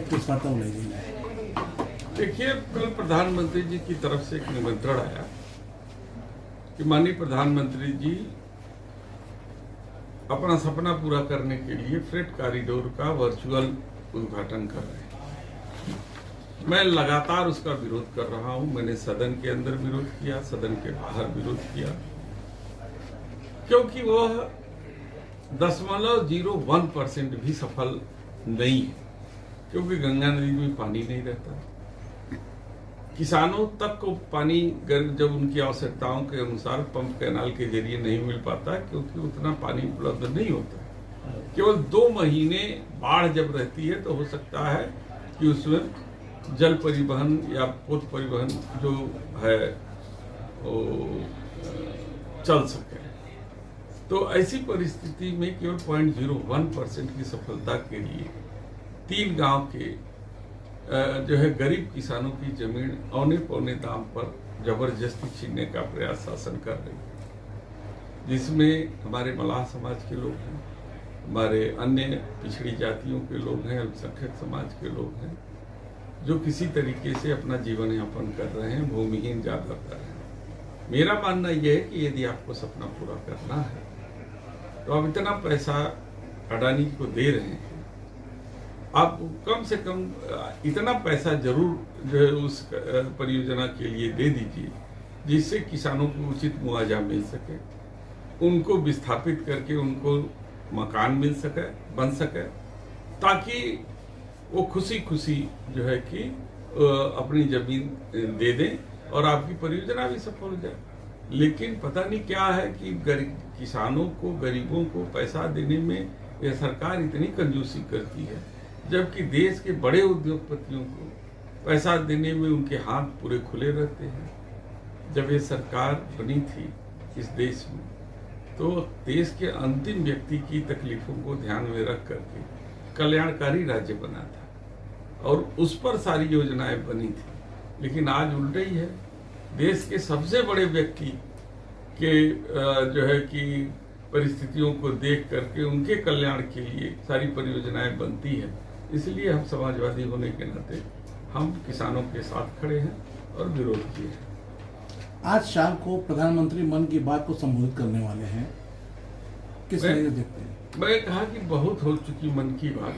किस वार्ता को ले जाए? देखिए, कल प्रधानमंत्री जी की तरफ से एक निमंत्रण आया कि माननीय प्रधानमंत्री जी अपना सपना पूरा करने के लिए फ्रेट कॉरिडोर का वर्चुअल उद्घाटन कर रहे हैं। मैं लगातार उसका विरोध कर रहा हूं। मैंने सदन के अंदर विरोध किया, सदन के बाहर विरोध किया, क्योंकि वह 0.01% भी सफल नहीं है, क्योंकि गंगा नदी में पानी नहीं रहता। किसानों तक को पानी जब उनकी आवश्यकताओं के अनुसार पंप कैनाल के जरिए नहीं मिल पाता, क्योंकि उतना पानी उपलब्ध नहीं होता। केवल 2 महीने बाढ़ जब रहती है तो हो सकता है कि उसमें जल परिवहन या पोत परिवहन जो है वो चल सके। तो ऐसी परिस्थिति में केवल 0.01% की सफलता के लिए 3 गांव के जो है गरीब किसानों की जमीन औने पौने दाम पर जबरदस्ती छीनने का प्रयास शासन कर रही है, जिसमें हमारे मलाह समाज के लोग हैं, हमारे अन्य पिछड़ी जातियों के लोग हैं, अल्पसंख्यक समाज के लोग हैं, जो किसी तरीके से अपना जीवन यापन कर रहे हैं, भूमिहीन ज्यादातर हैं। मेरा मानना यह है कि यदि आपको सपना पूरा करना है तो आप इतना पैसा अडानी को दे रहे हैं, आप कम से कम इतना पैसा जरूर जो है उस परियोजना के लिए दे दीजिए जिससे किसानों को उचित मुआवजा मिल सके, उनको विस्थापित करके उनको मकान मिल सके, बन सके, ताकि वो खुशी खुशी जो है कि अपनी जमीन दे दें और आपकी परियोजना भी सफल हो जाए। लेकिन पता नहीं क्या है कि किसानों को, गरीबों को पैसा देने में यह सरकार इतनी कंजूसी करती है, जबकि देश के बड़े उद्योगपतियों को पैसा देने में उनके हाथ पूरे खुले रहते हैं। जब ये सरकार बनी थी इस देश में, तो देश के अंतिम व्यक्ति की तकलीफों को ध्यान में रख करके कल्याणकारी राज्य बना था और उस पर सारी योजनाएं बनी थी। लेकिन आज उल्टा ही है, देश के सबसे बड़े व्यक्ति के जो है कि परिस्थितियों को देख करके उनके कल्याण के लिए सारी परियोजनाएं बनती है। इसलिए हम समाजवादी होने के नाते हम किसानों के साथ खड़े हैं और विरोध किए हैं। आज शाम को प्रधानमंत्री मन की बात को संबोधित करने वाले हैं, किस तरह देखते हैं? मैं कहा कि बहुत हो चुकी मन की बात,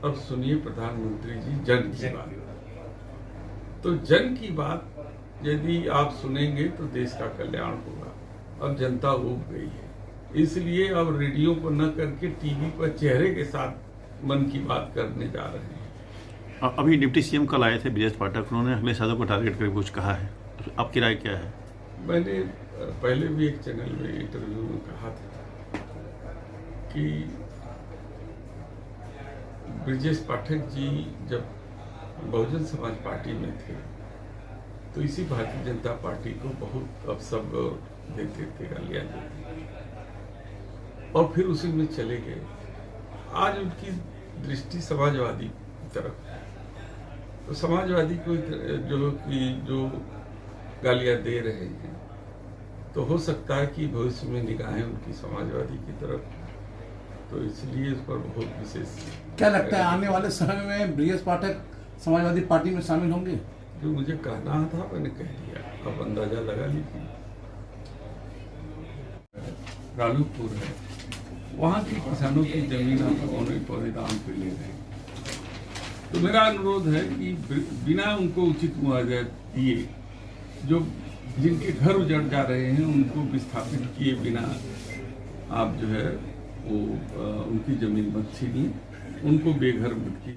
अब सुनिए प्रधानमंत्री जी जन की बात। तो जन की बात यदि आप सुनेंगे तो देश का कल्याण होगा। अब जनता उब गई है, इसलिए अब रेडियो पर न करके टीवी पर चेहरे के साथ मन की बात करने जा रहे हैं। अभी डिप्टी सीएम कल आए थे ब्रिजेश पाठक, उन्होंने अगले सालों को टारगेट करके कुछ कहा है, तो आपकी राय क्या है? मैंने पहले भी एक चैनल में इंटरव्यू में कहा था कि ब्रिजेश पाठक जी जब बहुजन समाज पार्टी में थे तो इसी भारतीय जनता पार्टी को बहुत अपशब्द देते थे, गालियां देते थे और फिर उसी में चले गए। आज उनकी दृष्टि समाजवादी की तरफ है, तो समाजवादी को जो गालियां दे रहे हैं, तो हो सकता है कि भविष्य में निगाहें उनकी समाजवादी की तरफ, तो इसलिए इस पर बहुत विशेष। क्या लगता है आने वाले समय में ब्रिजेश पाठक समाजवादी पार्टी में शामिल होंगे? जो मुझे कहना था मैंने कह दिया, अब अंदाजा लगा लीजिए। रालूपुर है, वहाँ के किसानों की जमीन आप औने पौने दाम पे ले रहे हैं। तो मेरा अनुरोध है कि बिना उनको उचित मुआवजा दिए, जो जिनके घर उजड़ जा रहे हैं उनको विस्थापित किए बिना आप जो है वो उनकी जमीन मत छीनिए, उनको बेघर मत कीजिए।